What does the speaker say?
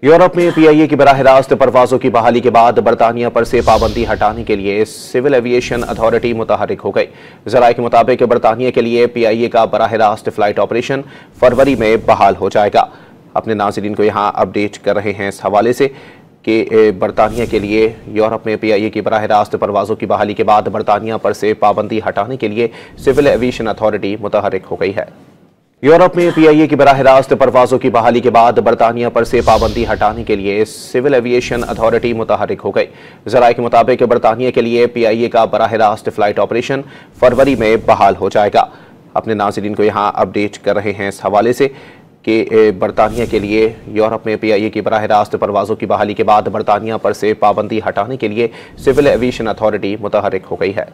Europe में PIA की बराह रास्त परवाजों की बहाली के बाद बरतानिया पर से पाबंदी हटाने के लिए सिविल एविएशन अथॉरिटी मुतहरिक हो गई। ज़राए के मुताबिक बरतानिया के लिए पीआईए का बराह रास्त फ्लाइट ऑपरेशन फरवरी में बहाल हो जाएगा। अपने नाज़रीन को यहाँ अपडेट कर रहे हैं इस हवाले से कि बरतानिया के लिए यूरोप में पीआईए की बराह रास्त परवाजों की बहाली के बाद बरतानिया पर से पाबंदी हटाने के लिए सिविल एविएशन अथॉरिटी मुतहरिक हो गई है। यूरोप में पीआईए की बराह रास्त परवाजों की बहाली के बाद बरतानिया पर से पाबंदी हटाने के लिए सिविल एविएशन अथॉरिटी मुतहरिक हो गई। ज़राए के मुताबिक बरतानिया के लिए पीआईए का बराह रास्त फ्लाइट ऑपरेशन फरवरी में बहाल हो जाएगा। अपने नाज़रीन को यहाँ अपडेट कर रहे हैं इस हवाले से कि बरतानिया के लिए यूरोप में पीआईए की बराह रास्त परवाजों की बहाली के बाद बरतानिया पर से पाबंदी हटाने के लिए सिविल एविएशन अथॉरिटी मुतहरिक हो गई है।